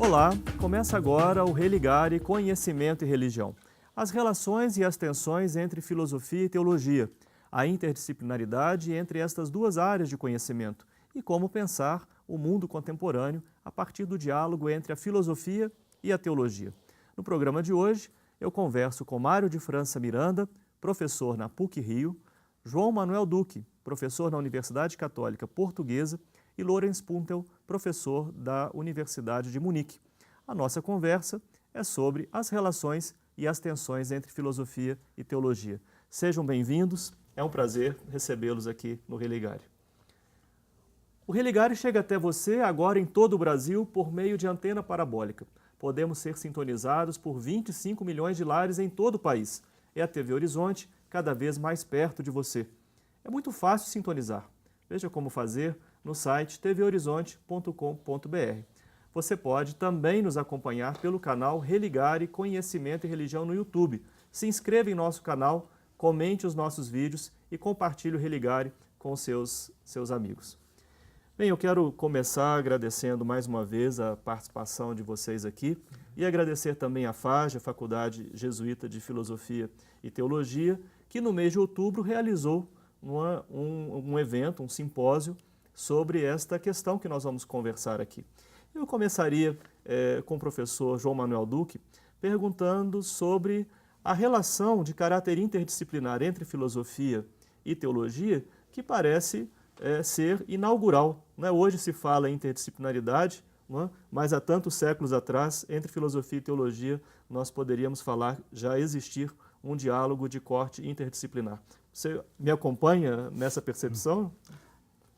Olá, começa agora o Religare Conhecimento e Religião. As relações e as tensões entre filosofia e teologia, a interdisciplinaridade entre estas duas áreas de conhecimento e como pensar o mundo contemporâneo a partir do diálogo entre a filosofia e a teologia. No programa de hoje, eu converso com Mário de França Miranda, professor na PUC-Rio, João Manuel Duque, professor na Universidade Católica Portuguesa, e Lorenz Puntel, professor da Universidade de Munique. A nossa conversa é sobre as relações e as tensões entre filosofia e teologia. Sejam bem-vindos, é um prazer recebê-los aqui no Religare. O Religare chega até você agora em todo o Brasil por meio de antena parabólica. Podemos ser sintonizados por 25 milhões de lares em todo o país. É a TV Horizonte, cada vez mais perto de você. É muito fácil sintonizar. Veja como fazer no site tvhorizonte.com.br. Você pode também nos acompanhar pelo canal Religare Conhecimento e Religião no YouTube. Se inscreva em nosso canal, comente os nossos vídeos e compartilhe o Religare com seus amigos. Bem, eu quero começar agradecendo mais uma vez a participação de vocês aqui e agradecer também à FAGE, a Faculdade Jesuíta de Filosofia e Teologia, que no mês de outubro realizou um evento, um simpósio, sobre esta questão que nós vamos conversar aqui. Eu começaria com o professor João Manuel Duque, perguntando sobre a relação de caráter interdisciplinar entre filosofia e teologia, que parece ser inaugural. Né? Hoje se fala em interdisciplinaridade, mas há tantos séculos atrás, entre filosofia e teologia, nós poderíamos falar já existir um diálogo de corte interdisciplinar. Você me acompanha nessa percepção?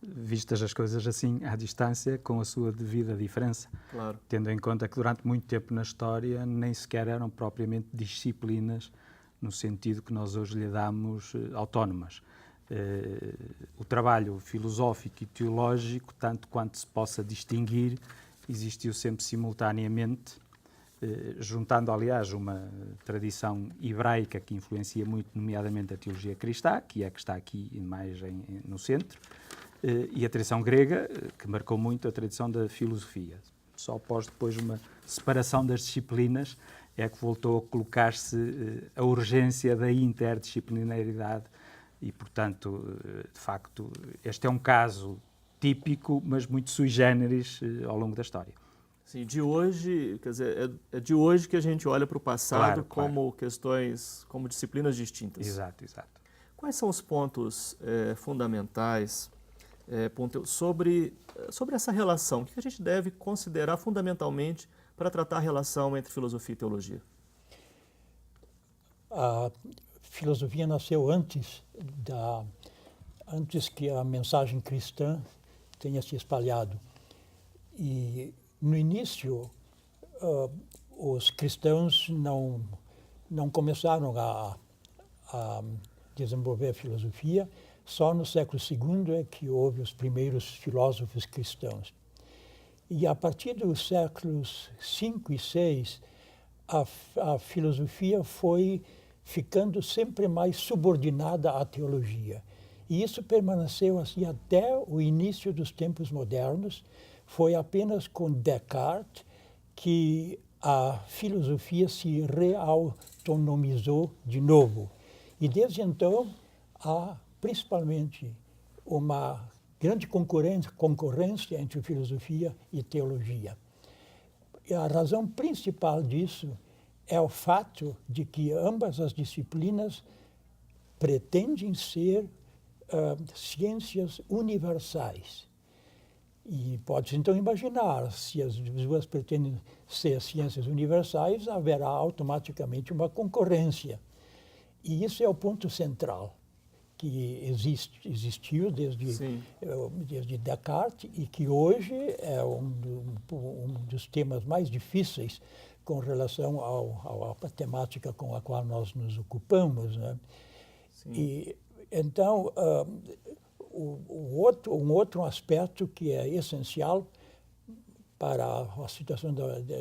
Vistas as coisas assim à distância, com a sua devida diferença, claro. Tendo em conta que durante muito tempo na história nem sequer eram propriamente disciplinas no sentido que nós hoje lhe damos autónomas. O trabalho filosófico e teológico, tanto quanto se possa distinguir, existiu sempre simultaneamente, juntando, aliás, uma tradição hebraica que influencia muito, nomeadamente a teologia cristã, que é a que está aqui mais no centro, e a tradição grega, que marcou muito a tradição da filosofia. Só após depois uma separação das disciplinas é que voltou a colocar-se a urgência da interdisciplinaridade e, portanto, de facto, este é um caso típico, mas muito sui generis ao longo da história. Sim, de hoje, quer dizer, é de hoje que a gente olha para o passado como questões, como disciplinas distintas. Exato, exato. Quais são os pontos fundamentais sobre essa relação? O que a gente deve considerar fundamentalmente para tratar a relação entre filosofia e teologia? A filosofia nasceu antes que a mensagem cristã tenha se espalhado. E no início, os cristãos não começaram a desenvolver a filosofia. Só no século II é que houve os primeiros filósofos cristãos. E a partir dos séculos V e VI, a filosofia foi ficando sempre mais subordinada à teologia. E isso permaneceu assim até o início dos tempos modernos. Foi apenas com Descartes que a filosofia se reautonomizou de novo. E desde então, há principalmente uma grande concorrência entre filosofia e teologia. E a razão principal disso é o fato de que ambas as disciplinas pretendem ser ciências universais. E pode-se então imaginar, se as duas pretendem ser ciências universais, haverá automaticamente uma concorrência. E isso é o ponto central, que existiu desde Descartes e que hoje é um dos temas mais difíceis com relação à temática com a qual nós nos ocupamos, né? E, então, um outro aspecto que é essencial para a situação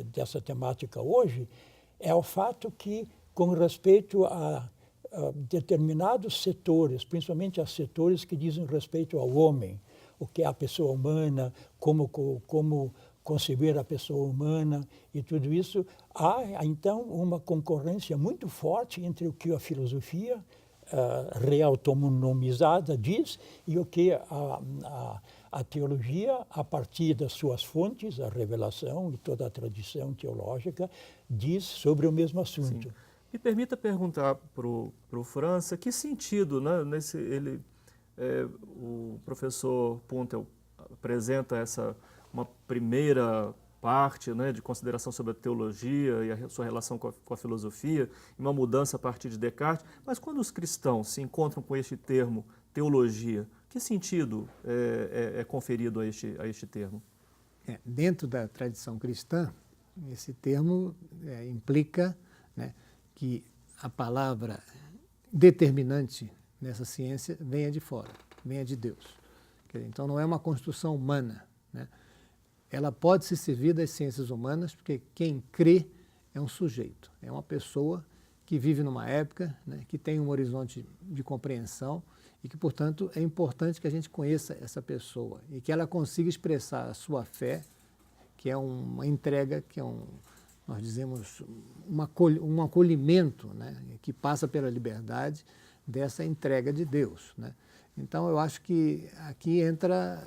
dessa temática hoje é o fato que, com respeito a determinados setores, principalmente a setores que dizem respeito ao homem, o que é a pessoa humana, como conceber a pessoa humana e tudo isso, há então uma concorrência muito forte entre o que a filosofia reautonomizada diz e o que a teologia, a partir das suas fontes, a revelação e toda a tradição teológica, diz sobre o mesmo assunto. Sim. Me permita perguntar para o França que sentido, né, o professor Puntel apresenta uma primeira parte, né, de consideração sobre a teologia e a sua relação com a filosofia, e uma mudança a partir de Descartes, mas quando os cristãos se encontram com este termo teologia, que sentido é conferido a este termo? Dentro da tradição cristã, esse termo implica, né, que a palavra determinante nessa ciência venha de fora, venha de Deus. Então não é uma construção humana, né? Ela pode se servir das ciências humanas, porque quem crê é um sujeito, é uma pessoa que vive numa época, né, que tem um horizonte de compreensão e que, portanto, é importante que a gente conheça essa pessoa e que ela consiga expressar a sua fé, que é uma entrega, que é nós dizemos, um acolhimento, né, que passa pela liberdade dessa entrega de Deus, né? Então, eu acho que aqui entra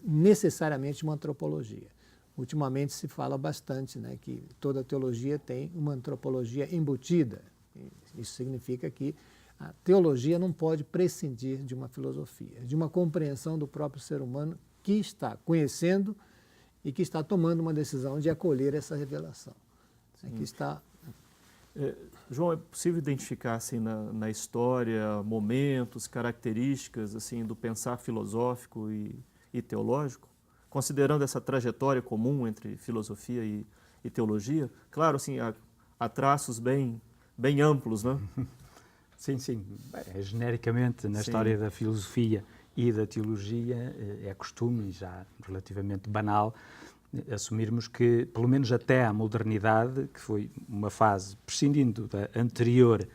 necessariamente uma antropologia. Ultimamente se fala bastante, né, que toda teologia tem uma antropologia embutida. Isso significa que a teologia não pode prescindir de uma filosofia, de uma compreensão do próprio ser humano que está conhecendo e que está tomando uma decisão de acolher essa revelação. Aqui está... João, é possível identificar assim, na história momentos, características assim, do pensar filosófico e teológico, considerando essa trajetória comum entre filosofia e teologia? Claro, assim, há traços bem amplos, né? Sim, sim. Genericamente, na história da filosofia e da teologia, é costume, e já relativamente banal, assumirmos que, pelo menos até à modernidade, que foi uma fase prescindindo da anterior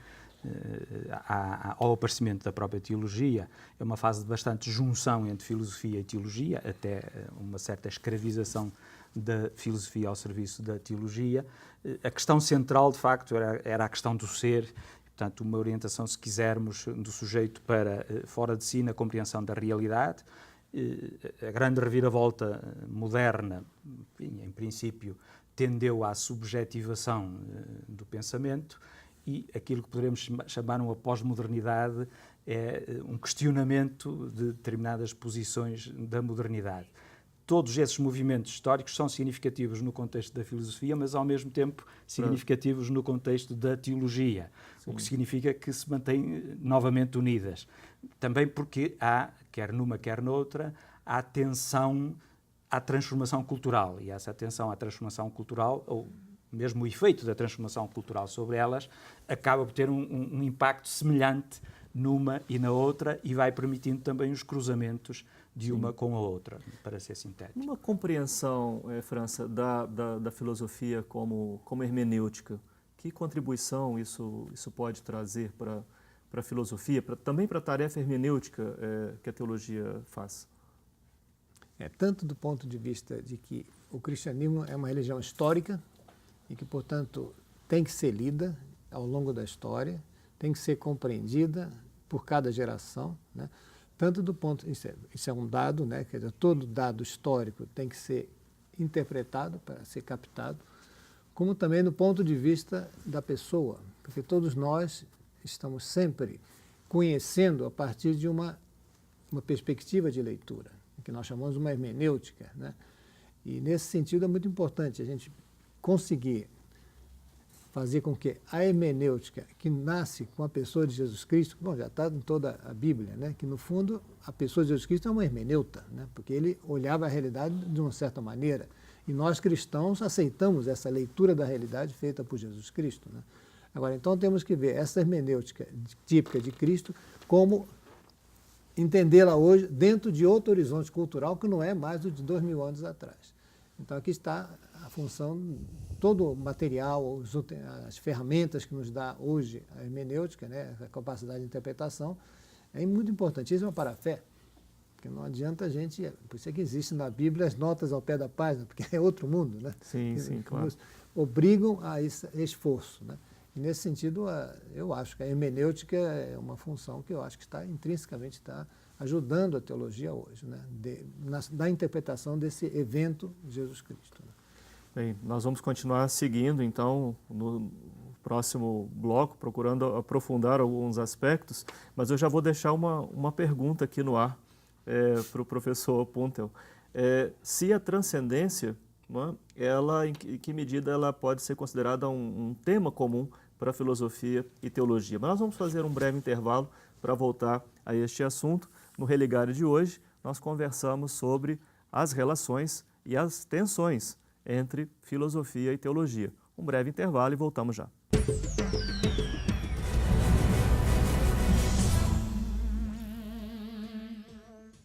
ao aparecimento da própria teologia, é uma fase de bastante junção entre filosofia e teologia, até uma certa escravização da filosofia ao serviço da teologia. A questão central, de facto, era a questão do ser, portanto, uma orientação, se quisermos, do sujeito para fora de si na compreensão da realidade. A grande reviravolta moderna, enfim, em princípio, tendeu à subjetivação do pensamento, e aquilo que poderemos chamar uma pós-modernidade é um questionamento de determinadas posições da modernidade. Todos esses movimentos históricos são significativos no contexto da filosofia, mas ao mesmo tempo significativos no contexto da teologia, o que significa que se mantêm novamente unidas. Também porque há, quer numa quer noutra, a atenção à transformação cultural, e essa atenção à transformação cultural, ou mesmo o efeito da transformação cultural sobre elas, acaba por ter um impacto semelhante numa e na outra, e vai permitindo também os cruzamentos de uma com a outra, para ser sintético. Uma compreensão, França, da filosofia como hermenêutica, que contribuição isso pode trazer para a filosofia, também para a tarefa hermenêutica que a teologia faz? Tanto do ponto de vista de que o cristianismo é uma religião histórica e que, portanto, tem que ser lida ao longo da história, tem que ser compreendida por cada geração, né? Tanto do ponto, isso é um dado, né? Quer dizer, todo dado histórico tem que ser interpretado para ser captado, como também do ponto de vista da pessoa, porque todos nós estamos sempre conhecendo a partir de uma perspectiva de leitura, que nós chamamos de uma hermenêutica, né? E nesse sentido é muito importante a gente conseguir fazer com que a hermenêutica que nasce com a pessoa de Jesus Cristo, bom, já está em toda a Bíblia, né? Que no fundo a pessoa de Jesus Cristo é uma hermeneuta, né? Porque ele olhava a realidade de uma certa maneira, e nós cristãos aceitamos essa leitura da realidade feita por Jesus Cristo, né? Agora, então temos que ver essa hermenêutica típica de Cristo como entendê-la hoje dentro de outro horizonte cultural que não é mais o de 2000 anos atrás. Então aqui está a função, todo o material, as ferramentas que nos dá hoje a hermenêutica, né, a capacidade de interpretação, é muito importantíssima para a fé. Porque não adianta a gente... Por isso é que existe na Bíblia as notas ao pé da página, porque é outro mundo, né? Sim, sim, claro. Nos obrigam a esse esforço, né? E nesse sentido, eu acho que a hermenêutica é uma função que eu acho que intrinsecamente está ajudando a teologia hoje, né? Na interpretação desse evento de Jesus Cristo. Né? Bem, nós vamos continuar seguindo, então, no próximo bloco, procurando aprofundar alguns aspectos, mas eu já vou deixar uma pergunta aqui no ar para o professor Puntel. Se a transcendência, em que medida ela pode ser considerada um tema comum para a filosofia e teologia? Mas nós vamos fazer um breve intervalo para voltar a este assunto. No Religário de hoje, nós conversamos sobre as relações e as tensões entre filosofia e teologia. Um breve intervalo e voltamos já.